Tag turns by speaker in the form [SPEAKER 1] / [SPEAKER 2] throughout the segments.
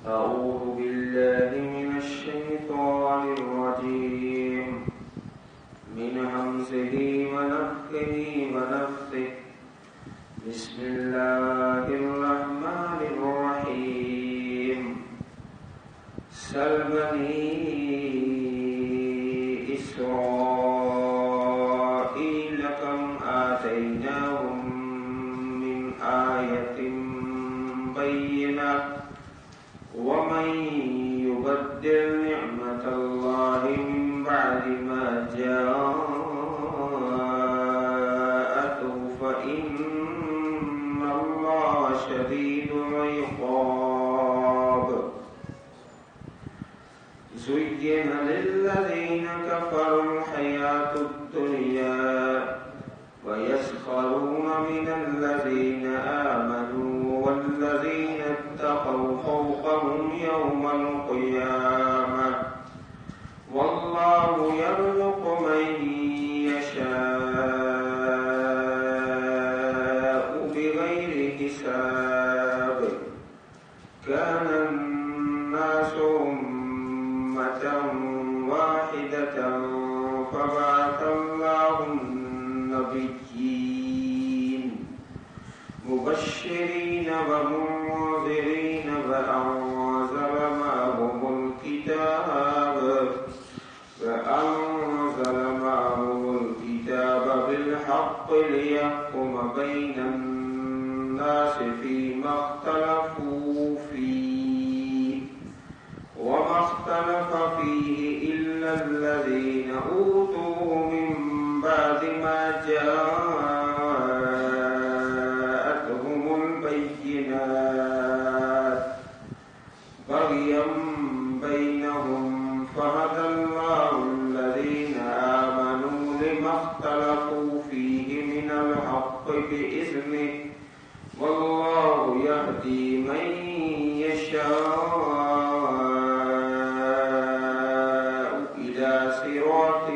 [SPEAKER 1] أعوذ بالله من الشيطان الرجيم من همزه ونفخه ونفثه بسم الله الرحمن الرحيم سل بني إسرائيل كم آتيناهم من آية بينة ومن يبدل نعمة الله من بعد ما جاءته فإن الله شديد العقاب زين للذين كفروا الحياة الدنيا ويسخرون من الذين آمنوا والذين اتقوا فوقهم يوم القيامة والله يرزق من يشاء بغير حساب كان الناس أمة واحدة فبعث الله النبيين مبشرين ومنذرين وأنزل معهم الكتاب بالحق ليحكم بين الناس فيما اختلفوا فيه وما اختلف فيه إلا الذين أوتوه من بعد ما جاءتهم البينات بغيا بينهم فهدى الله الذين آمنوا لما اختلفوا فيه من الحق بإذنه والله يهدي من يشاء إلى صراط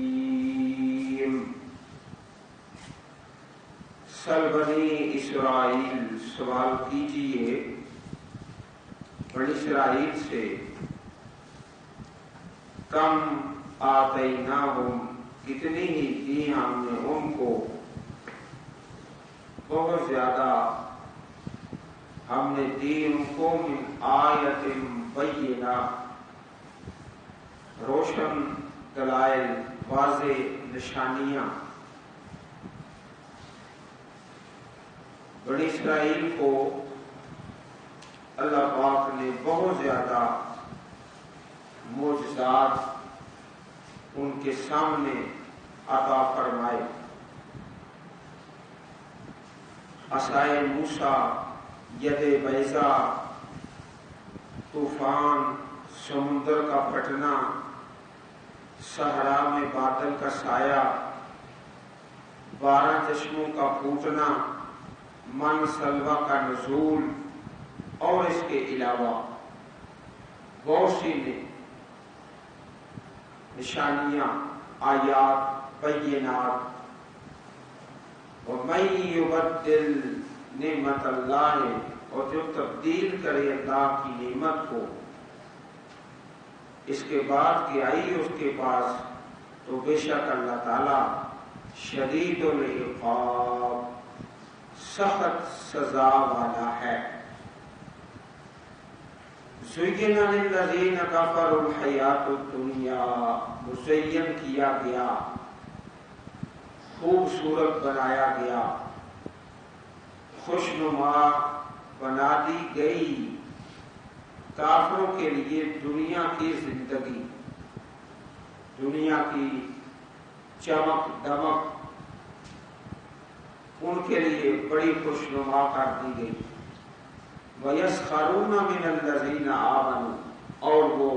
[SPEAKER 1] مستقيم سل بنی اسرائیل سوال کیجئے بنی اسرائیل سے کم آتیناہم کتنی ہی دی ہم نے ان کو بہت زیادہ ہم نے دی ان کو من آیت بینہ روشن دلائل واضح نشانیاں بنی اسرائیل کو اللہ پاک نے بہت زیادہ معجزات ان کے سامنے عطا فرمائے عصائے موسیٰ ید بیضا طوفان سمندر کا پھٹنا صحرا میں بادل کا سایہ 12 چشموں کا پھوٹنا من سلوہ کا نزول اور اس کے علاوہ بہت سی نشانیاں آیات بینات وَمَن يُبَدِّلْ نعمت اللہ اور جو تبدیل کرے اللہ کی نعمت کو اس کے بعد کہ آئی اس کے پاس تو بے شک اللہ تعالی شدید العقاب سخت سزا والا ہے زُيِّنَ لِلَّذِينَ كَفَرُوا الْحَيَاةُ الدُّنْيَا مزین کیا گیا خوبصورت بنایا گیا خوشنما بنا دی گئی کافروں کے لیے دنیا کی زندگی دنیا کی چمک دمک ان کے لیے بڑی خوشنما کر دی گئی وَيَسْخَرُونَ مِنَ الَّذِينَ آمَنُوا اور وہ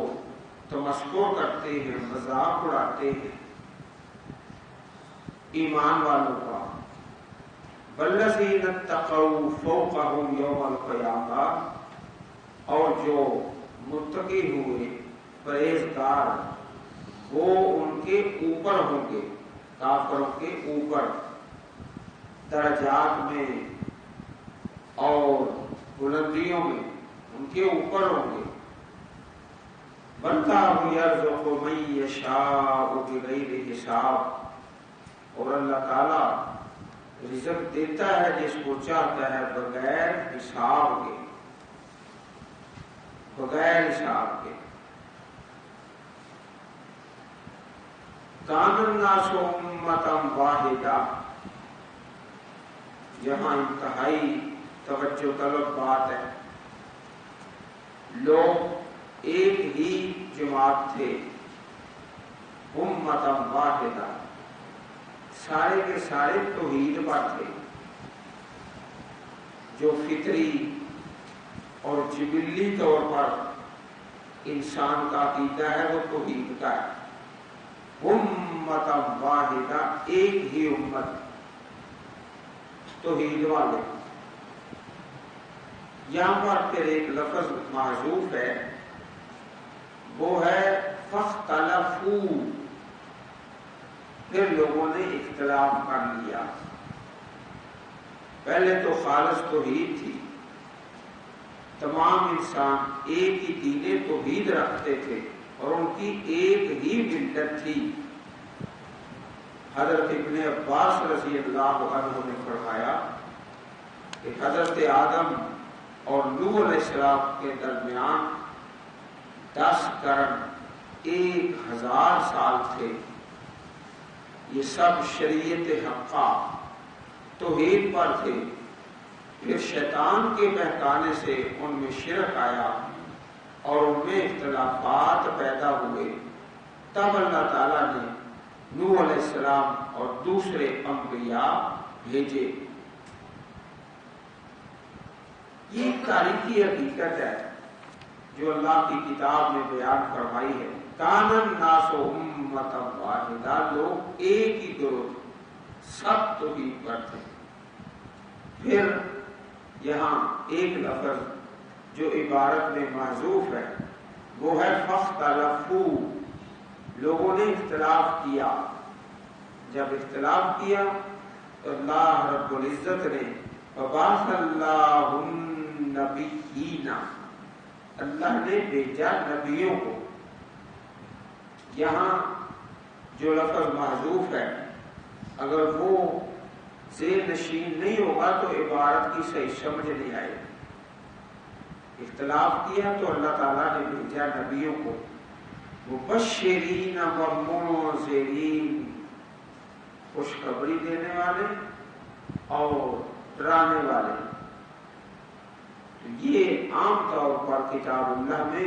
[SPEAKER 1] تمسخر کرتے ہیں مذاق اڑاتے ہیں ایمان والوں کا وَالَّذِينَ اتَّقَوْا فَوْقَهُمْ يَوْمَ الْقِيَامَةِ اور جو متقی ہوئے پرہیزگار وہ ان کے اوپر ہوں گے کافروں کے اوپر درجات میں اور بلندیوں میں ان کے اوپر ہوں گے. واللہ یرزق من یشاء بغیر حساب، اور اللہ تعالی رزق دیتا ہے جس کو چاہتا ہے بغیر حساب کے، بغیر حساب کے. کان الناس امۃ واحدہ، یہاں انتہائی توجہ طلب بات ہے. لوگ ایک ہی جماعت تھے، امۃ واحدہ، سارے کے سارے توحید پر تھے. جو فطری اور جبلی طور پر انسان کا عقیدہ ہے وہ توحید کا ہے. امۃ واحدہ، ایک ہی امت، توحید والے. یہاں پر پھر ایک لفظ محذوف ہے، وہ ہے فاختلفوا، پھر لوگوں نے اختلاف کر لیا. پہلے تو خالص توحید تھی، تمام انسان ایک ہی دین توحید رکھتے تھے اور ان کی ایک ہی ملت تھی. حضرت ابن عباس رضی اللہ عنہ نے فرمایا کہ حضرت آدم اور نوح علیہ السلام کے درمیان 10 قرن 1000 سال تھے. یہ سب شریعت حقہ توحید پر تھے. پھر شیطان کے بہکانے سے ان میں شرک آیا اور ان میں اختلافات پیدا ہوئے. تب اللہ تعالیٰ نے نوح علیہ السلام اور دوسرے انبیاء بھیجے. یہ ایک تاریخی حقیقت ہے جو اللہ کی کتاب میں بیان فرمائی ہے. کان الناس امۃ واحدہ، لوگ ایک ہی گروہ، سب توحید پر تھے. پھر یہاں ایک لفظ جو عبارت میں محذوف ہے وہ ہے فاختلفوا، لوگوں نے اختلاف کیا. جب اختلاف کیا تو اللہ رب العزت نے وبعث اللہ النبیین، اللہ نے بھیجا نبیوں کو. یہاں جو لفظ محذوف ہے اگر وہ زیر نشین نہیں ہوگا تو عبارت کی صحیح سمجھ نہیں آئے. اختلاف کیا تو اللہ تعالیٰ نے بھیجا نبیوں کو مبشرین و منذرین، خوشخبری دینے والے اور ڈرانے والے. یہ عام طور پر کتاب اللہ میں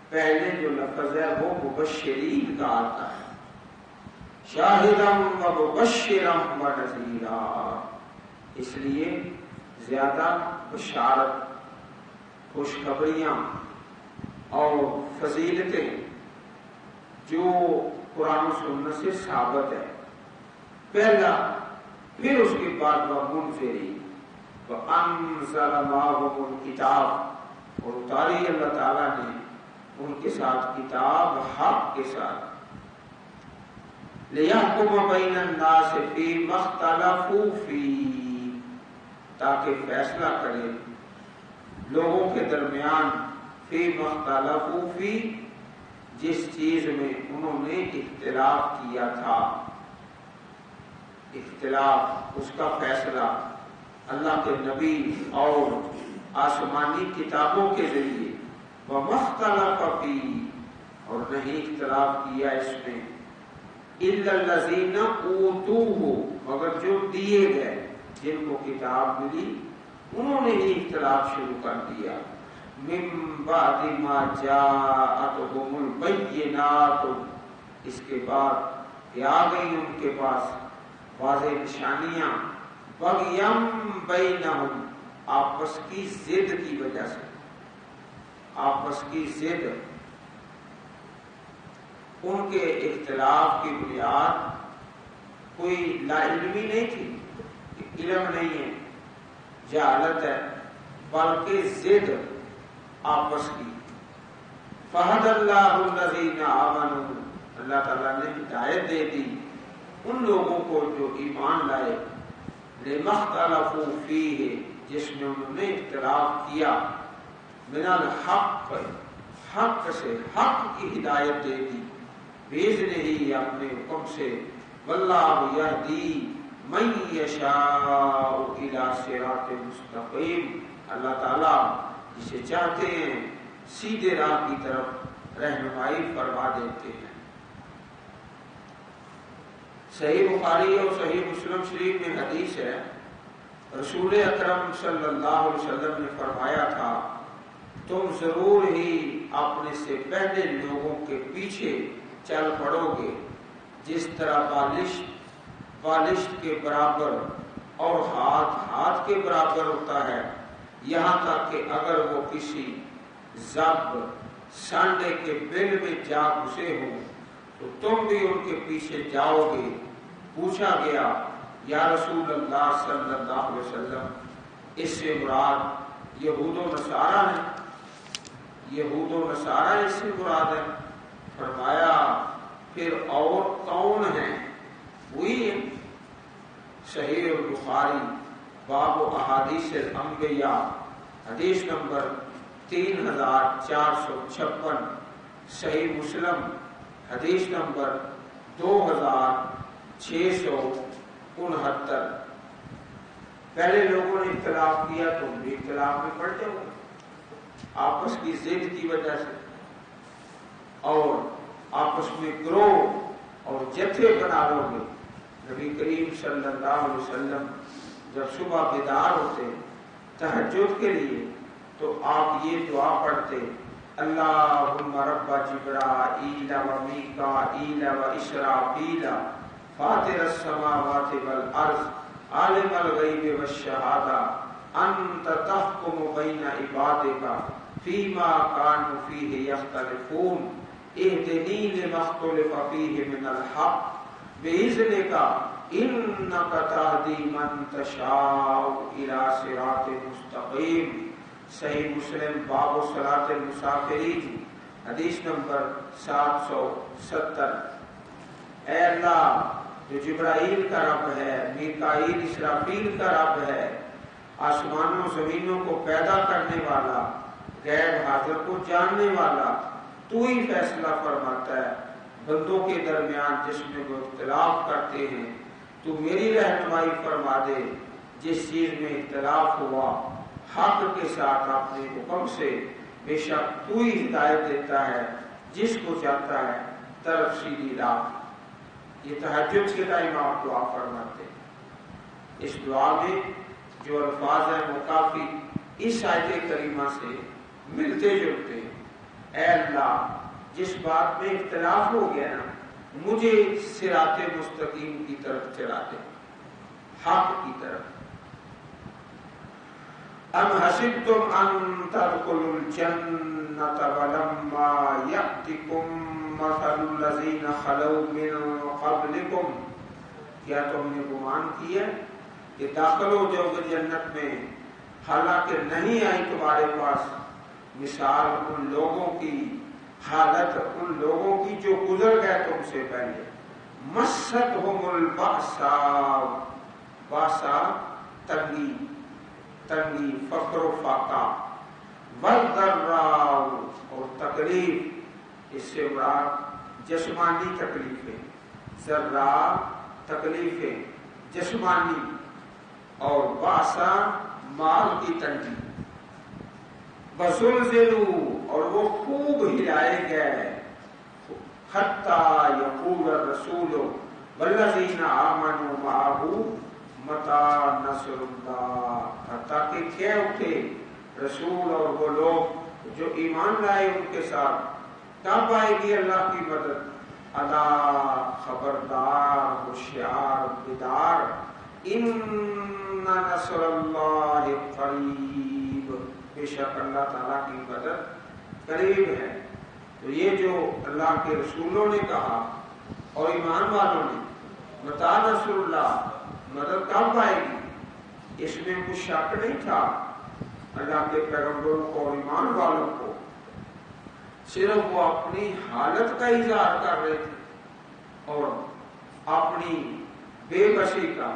[SPEAKER 1] پہلے جو لفظ ہے وہ مبشرین کا آتا ہے. شاہداً و مبشراً و نذیراً، اس لیے زیادہ بشارت، خوشخبریاں اور فضیلتیں جو قرآن و سنت سے ثابت ہے پہلا. پھر اس کے بعد وہ منذرین، وَأَنزَلَ مَعَهُمُ الْكِتَابَ، اور اتاری اللہ تعالیٰ نے ان کے ساتھ کتاب حق کے ساتھ. لِيَحْكُمَ بَيْنَ النَّاسِ فِيمَا اخْتَلَفُوا فِيهِ، تاکہ فیصلہ کرے لوگوں کے درمیان فِيمَا اخْتَلَفُوا فِيهِ، جس چیز میں انہوں نے اختلاف کیا تھا. اختلاف، اس کا فیصلہ اللہ کے نبی اور آسمانی کتابوں کے ذریعے. وَمَا اخْتَلَفَ فِيهِ، اور نہیں اختلاف کیا اس میں إِلَّا الَّذِينَ أُوتُوهُ، مگر جو دیے گئے، جن کو کتاب ملی انہوں نے ہی اختلاف شروع کر دیا. مِن بَعْدِ مَا جَاءَتْهُمُ الْبَيِّنَاتُ، اس کے بعد کہ آ گئی ان کے پاس واضح نشانیاں. بَغْيًا بَيْنَهُمْ، آپس کی ضد کی وجہ سے، آپس کی ضد. ان کے اختلاف کی بنیاد کوئی لا علمی نہیں تھی، علم نہیں ہے، جہالت ہے، بلکہ ضد آپس کی. فَهَدَى اللَّهُ الَّذِينَ آمَنُوا، اللہ تعالیٰ نے ہدایت دے دی ان لوگوں کو جو ایمان لائے. لِمَا اخْتَلَفُوا فِيهِ، جس میں انہوں نے اختلاف کیا، من الحق، حق سے، حق کی ہدایت دے دی، بإذنہ ہی اپنے حکم سے، واللہ یہدی من یشاء الی صراط مستقیم، اللہ تعالیٰ جسے چاہتے ہیں سیدھے راہ کی طرف رہنمائی فرما دیتے ہیں۔ صحیح بخاری اور صحیح مسلم شریف میں حدیث ہے، رسول اکرم صلی اللہ علیہ وسلم نے فرمایا تھا، تم ضرور ہی اپنے سے پہلے لوگوں کے پیچھے چل پڑو گے، جس طرح بالشت کے برابر اور ہاتھ کے برابر ہوتا ہے، یہاں تک کہ اگر وہ کسی زب سانڈے کے بل میں جا گھسے ہوں تو تم بھی ان کے پیچھے جاؤ گے۔ پوچھا گیا، یا رسول اللہ صلی اللہ علیہ وسلم، اس سے مراد یہود و نصارہ ہیں؟ یہود و نصارہ اس سے مراد ہے؟ فرمایا پھر اور کون ہیں؟ وہی ہیں۔ صحیح البخاری باب احادیث الانبیاء، حدیث نمبر 3456، صحیح مسلم حدیث نمبر 2669۔ پہلے لوگوں نے اختلاف کیا، تم بھی اختلاف میں پڑ جاؤ آپس کی ضد کی وجہ سے، اور آپس میں گروہ اور جتھے بنا لو گے۔ نبی کریم صلی اللہ علیہ وسلم جب صبح بیدار ہوتے تہجد کے لیے تو آپ یہ دعا پڑھتے، اللہم رب جبرائیل و میکائیل و اسرافیل فاطر السماوات والارض عالم الغیب والشہادہ انت تحکم بین عبادک فیما کانوا فیہ یختلفون اہدنی لما اختلف فیہ من الحق بإذنک انک تہدی من تشاء الی صراط مستقیم۔ صحیح مسلم باب صلاۃ المسافرین، حدیث نمبر 770۔ اے اللہ جو جبرائیل کا رب ہے، میکائیل اسرافیل کا رب ہے، آسمانوں زمینوں کو پیدا کرنے والا، غیب حاضر کو جاننے والا، تو ہی فیصلہ فرماتا ہے بندوں کے درمیان جس میں وہ اختلاف کرتے ہیں، تو میری رہنمائی فرما دے، جس چیز میں اختلاف ہوا حق کے ساتھ اپنے حکم سے، بے شک تو ہی ہدایت دیتا ہے جس کو چاہتا ہے طرف سیدھی راہ۔ یہ تہجد کے ٹائم آپ دعا فرماتے ہیں۔ اس دعا میں جو الفاظ ہیں وہ کافی اس آیت کریمہ سے ملتے جلتے ہیں۔ اے اللہ جس بات میں اختلاف ہو گیا نا، مجھے صراط مستقیم کی طرف چلا دے، حق کی طرف۔ ام حسبتم ان تدخلوا الجنة ولما يأتكم مثل الذين خلوا من قبلكم، کیا تم نے گمان کیا کہ داخل ہو جاؤ گے جنت میں، حالانکہ نہیں آئی تمہارے پاس مثال ان لوگوں کی، حالت ان لوگوں کی جو گزر گئے تم سے پہلے۔ مستہم البأساء، باسا تنگی، فقر و فاقہ، والضراء اور تکلیف، اس سے مراد جسمانی تکلیفیں، ذرا تکلیفیں جسمانی، اور باسا مال کی تنگی۔ وزلزلوا اور وہ خوب ہلائے گئے، حتی یقول الرسول والذین آمنوا معہ متی نصر اللہ، حتیٰ کہ کہہ اٹھے رسول اور وہ لوگ جو ایمان لائے ان کے ساتھ، کب آئے گی اللہ کی مدد؟ الا خبردار، ہوشیار، بیدار، ان نصر اللہ قریب، بے شک اللہ تعالیٰ کی مدد قریب ہے۔ تو یہ جو اللہ کے رسولوں نے کہا اور ایمان والوں نے، متی نصر اللہ، مدد کب آئے گی، اس میں کچھ شک نہیں تھا اللہ کے پیغمبروں کو اور ایمان والوں کو، صرف وہ اپنی حالت کا اظہار کر رہے تھے اور اپنی بے بسی کا،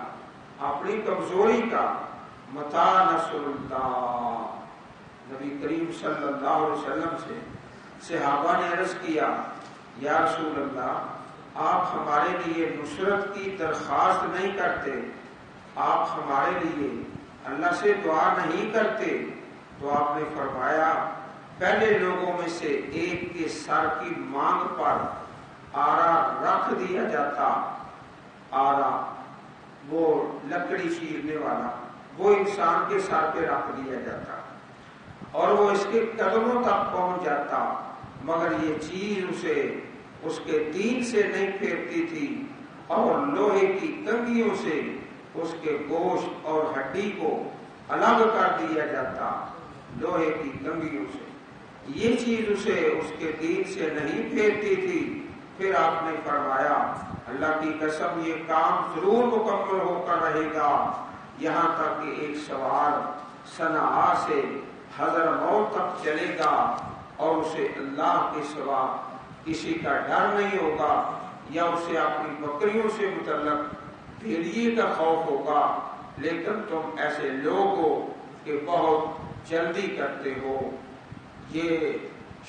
[SPEAKER 1] اپنی کمزوری کا متی نصر اللہ. نبی کریم صلی اللہ علیہ وسلم سے صحابہ نے عرض کیا یا رسول اللہ آپ ہمارے لیے نصرت کی درخواست نہیں کرتے، آپ ہمارے لیے اللہ سے دعا نہیں کرتے؟ تو آپ نے فرمایا پہلے لوگوں میں سے ایک کے سر کی مانگ پر آرا رکھ دیا جاتا، آرا وہ لکڑی چیرنے والا، وہ انسان کے سر پہ رکھ دیا جاتا اور وہ اس کے قدموں تک پہنچ جاتا، مگر یہ چیز اسے اس کے دین سے نہیں پھیرتی تھی اور لوہے کی کنگھیوں سے اس کے گوشت اور ہڈی کو الگ کر دیا جاتا، لوہے کی کنگھیوں سے یہ چیز اسے اس کے دین سے نہیں پھیرتی تھی. پھر آپ نے فرمایا اللہ کی قسم یہ کام ضرور مکمل ہو کر رہے گا، یہاں تک کہ ایک سوار صنعاء سے حضرموت تک چلے گا اور اسے اللہ کے سوا کسی کا ڈر نہیں ہوگا، یا اسے اپنی بکریوں سے متعلق بھیڑیے کا خوف ہوگا، لیکن تم ایسے لوگ ہو کہ بہت جلدی کرتے ہو. یہ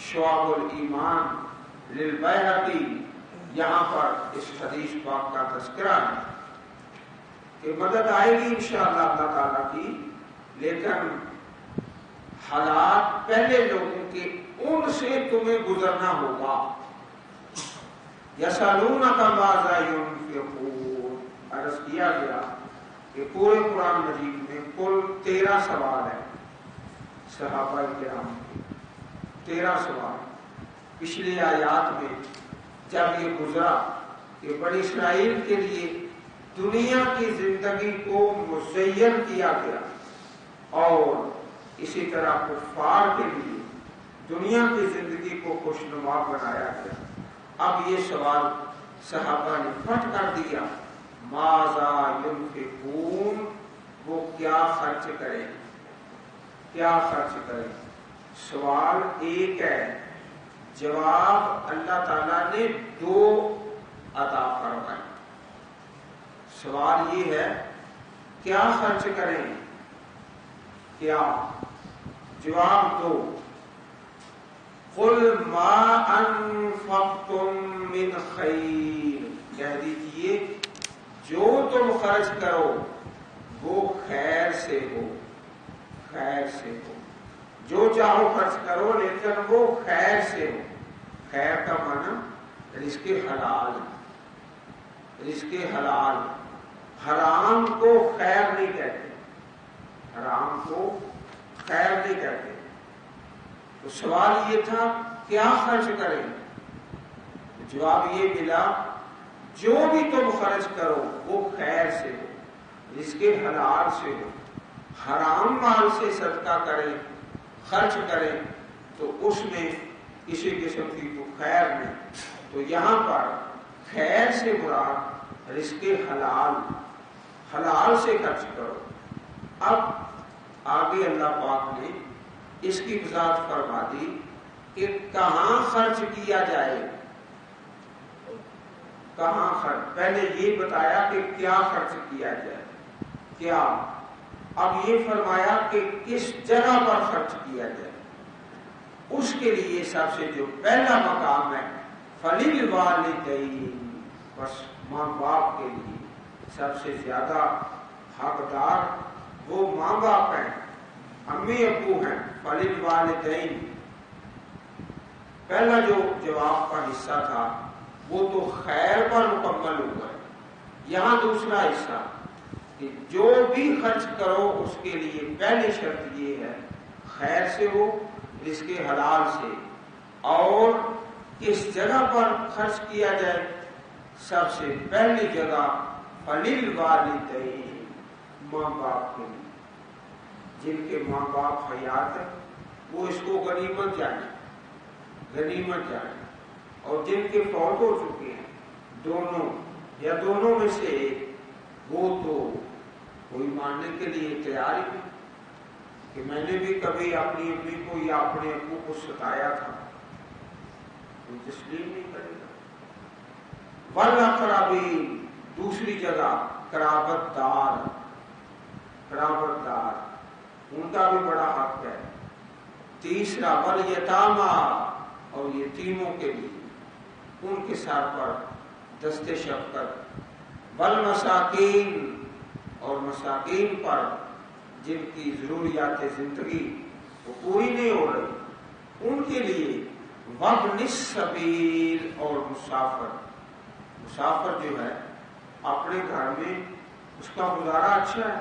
[SPEAKER 1] شعب الایمان للبیہقی یہاں پر اس حدیث پاک کا تذکرہ ہے کہ مدد آئے گی انشاءاللہ اللہ تعالیٰ کی، لیکن حالات پہلے لوگوں کے ان سے تمہیں گزرنا ہوگا. یسألونک ماذا ينفقون، عرض کیا گیا کہ پورے قرآن مجید میں کل 13 سوال ہیں صحابہ کرام کے، 13 سوال. پچھلی آیات میں جب یہ گزرا کہ بنی اسرائیل کے لیے دنیا کی زندگی کو مزین کیا گیا اور اسی طرح کفار کے لیے دنیا کی زندگی کو خوشنما بنایا گیا، اب یہ سوال صحابہ نے پھٹ کر دیا ماذا ينفقون، وہ کیا خرچ کریں، کیا خرچ کریں. سوال ایک ہے، جواب اللہ تعالیٰ نے 2 عطا فرمائے. سوال یہ ہے کیا خرچ کریں، کیا؟ جواب 2، قل ما انفقتم من خیر، کہہ دیجئے جو تم خرچ کرو وہ خیر سے ہو، خیر سے ہو، جو چاہو خرچ کرو لیکن وہ خیر سے ہو. خیر کا معنی رزق حلال، رزق حلال. حرام کو خیر نہیں کہتے، حرام کو خیر نہیں کہتے. تو سوال یہ تھا کیا خرچ کریں، جواب یہ ملا جو بھی تم خرچ کرو وہ خیر سے ہو، رزق حلال سے ہو. حرام مال سے صدقہ کریں، خرچ کریں تو اس میں کسی قسم کی تو خیر نہیں. تو یہاں پر خیر سے مراد رزق حلال، حلال سے خرچ کرو. اب آگے اللہ پاک نے اس کی وضاحت فرما دی کہ کہاں خرچ کیا جائے، کہاں خرچ. پہلے یہ بتایا کہ کیا خرچ کیا جائے، کیا. اب یہ فرمایا کہ کس جگہ پر خرچ کیا جائے. اس کے لیے سب سے جو پہلا مقام ہے فَلِلْوَالِدَيْنِ، بس ماں باپ کے لیے سب سے زیادہ حقدار وہ ماں باپ ہیں، امی ابو ہیں. فَلِلْوَالِدَيْنِ پہلا جو جواب کا حصہ تھا وہ تو خیر پر مکمل ہوا ہے. یہاں دوسرا حصہ کہ جو بھی خرچ کرو اس کے لیے پہلی شرط یہ ہے خیر سے ہو، رزق حلال سے. اور کس جگہ پر خرچ کیا جائے، سب سے پہلی جگہ فَلِلْوَالِدَيْنِ ماں باپ کے لیے. جن کے ماں باپ حیات ہیں وہ اس کو غنیمت جانے، غنیمت جانے. اور جن کے فوت ہو چکے ہیں دونوں یا دونوں میں سے ایک، وہ تو کوئی ماننے کے لیے تیار ہی نہیں کہ میں نے بھی کبھی اپنی امی کو یا اپنے ابو کو ستایا تھا، کوئی تسلیم نہیں کرے گا. وَالْأَقْرَبِينَ دوسری جگہ قرابت دار، قرابت دار، ان کا بھی بڑا حق ہے۔ تیسرا والیتاما، اور یتیموں کے لیے ان کے سر پر دست شفقت، والمساکین، اور مساکین پر جن کی ضروریات زندگی وہ پوری نہیں ہو رہی ان کے لیے، وابن السبیل، اور مسافر جو ہے اپنے گھر میں اس کا گزارا اچھا ہے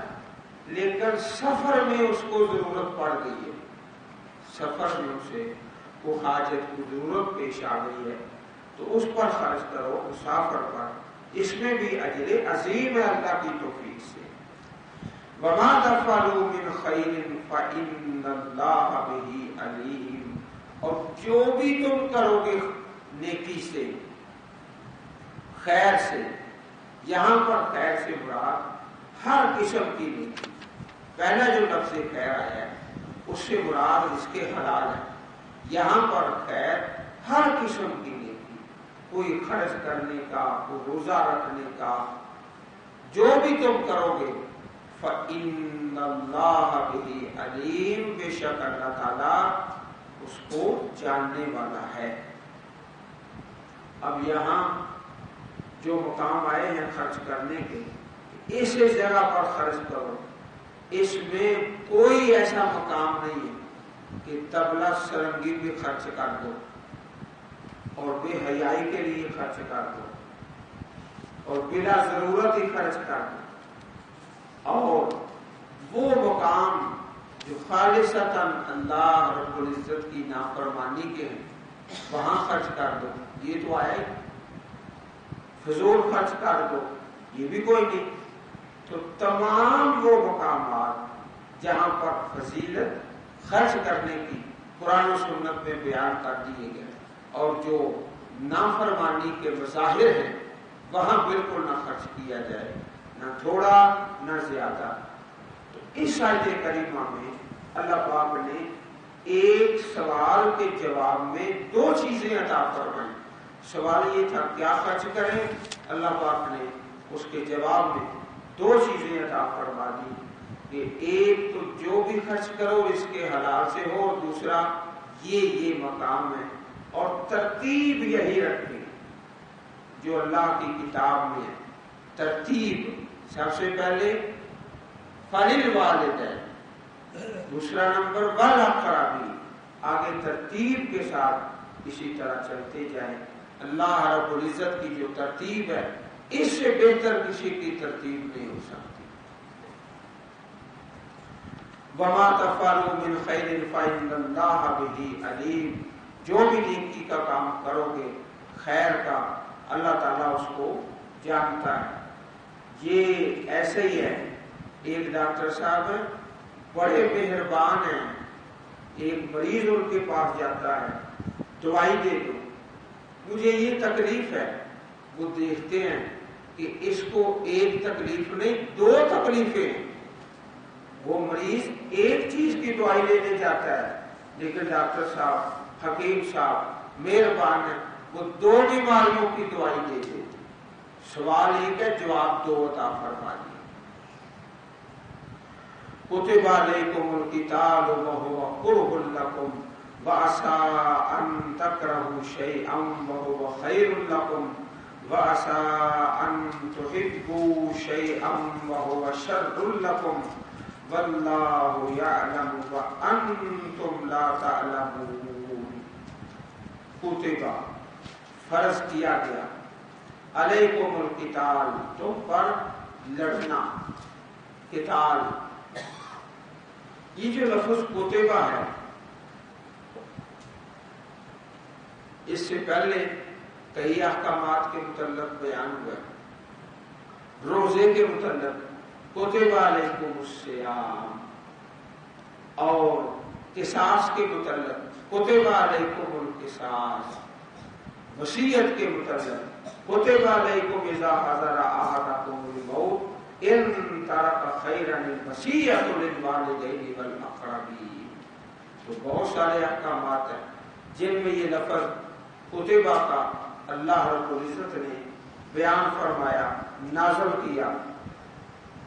[SPEAKER 1] لیکن سفر میں اس کو ضرورت پڑ گئی ہے، سفر میں اسے وہ حاجت کی ضرورت پیش آ گئی ہے تو اس پر خرچ کرو، مسافر پر، اس میں بھی اجر عظیم ہے اللہ کی توفیق سے۔ وما تفعلوا من خیر فإن اللہ بہ علیم، اور جو بھی تم کرو گے نیکی سے، خیر سے، یہاں پر خیر سے مراد ہر قسم کی نیکی، پہلا جو لفظ خیر آیا ہے اس سے مراد اس کے حلال ہے، یہاں پر خیر ہر قسم کی نیکی، کوئی خرچ کرنے کا، کوئی روزہ رکھنے کا، جو بھی تم کرو گے، فإن اللہ بہ علیم، بے شک اللہ تعالیٰ اس کو جاننے والا ہے۔ اب یہاں جو مقام آئے ہیں خرچ کرنے کے، اس جگہ پر خرچ کرو، اس میں کوئی ایسا مقام نہیں ہے کہ طبلہ سرنگی بھی خرچ کر دو اور بے حیائی کے لیے خرچ کر دو اور بلا ضرورت ہی خرچ کر دو، اور وہ مقام جو خالصتاً اللہ رب العزت کی نافرمانی کے ہیں وہاں خرچ کر دو، یہ تو آئے، فضول خرچ کر دو یہ بھی کوئی نہیں۔ تو تمام وہ مقامات جہاں پر فضیلت خرچ کرنے کی قرآن و سنت میں بیان کر دیے گئے اور جو نافرمانی کے مظاہر ہیں وہاں بالکل نہ خرچ کیا جائے، نہ تھوڑا نہ زیادہ۔ تو اس آیت کریمہ میں اللہ پاک نے ایک سوال کے جواب میں دو چیزیں عطا فرمائیں۔ سوال یہ تھا کیا خرچ کریں، اللہ پاک نے اس کے جواب میں دو چیزیں عطا فرما دی کہ ایک تو جو بھی خرچ کرو اس کے حلال سے ہو، اور دوسرا یہ مقام ہے، اور ترتیب یہی رکھیں جو اللہ کی کتاب میں ہے۔ ترتیب سب سے پہلے فَلِلْوَالِدَيْنِ، دوسرا نمبر وَالْأَقْرَبِينَ، آگے ترتیب کے ساتھ اسی طرح چلتے جائیں۔ اللہ رب العزت کی جو ترتیب ہے اس سے بہتر کسی کی ترتیب نہیں ہو سکتی۔ وَمَا تَفْعَلُوا مِنْ خَيْرٍ فَإِنَّ اللَّهَ بِهِ عَلِيمٌ، جو بھی نیکی کا کام کرو گے خیر کا، اللہ تعالیٰ اس کو جانتا ہے۔ یہ ایسے ہی ہے، ایک ڈاکٹر صاحب ہیں بڑے مہربان ہیں، ایک مریض ان کے پاس جاتا ہے، دوائی دے دو، مجھے یہ تکلیف ہے، وہ دیکھتے ہیں کہ اس کو ایک تکلیف نہیں دو تکلیفیں ہیں، وہ مریض ایک چیز کی دوائی لینے جاتا ہے لیکن ڈاکٹر صاحب، حکیم صاحب مہربان ہے، وہ دو بیماریوں کی دوائی دے دیتے۔ سوال ایک ہے، جواب دو عطا فرما دیا۔ کتب علیکم القتال وہو کرہ لکم وعسى أن تكرهوا شيئا وهو خير لكم وعسى أن تحبوا شيئا وهو شر لكم والله يعلم وأنتم لا تعلمون۔ کتب فرض کیا گیا، علیکم القتال تم پر لڑنا، قتال، یہ جو لفظ کتبہ ہے اس سے پہلے کئی احکامات کے متعلق بیان ہوا ہے۔ روزے کے متعلق کتب علیکم الصیام، اور قصاص کے متعلق کتب علیکم القصاص، وصیت کے متعلق کتب علیکم اذا حضر احدکم الموت ان ترک خیرا الوصیۃ للوالدین والاقربین۔ تو بہت سارے احکامات ہیں جن میں یہ لفظ کتبہ کا اللہ رب العزت نے بیان فرمایا، نازل کیا۔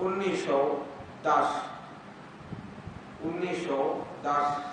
[SPEAKER 1] 1910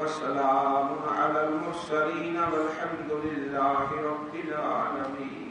[SPEAKER 1] وسلام على المرسلين والحمد لله رب العالمين.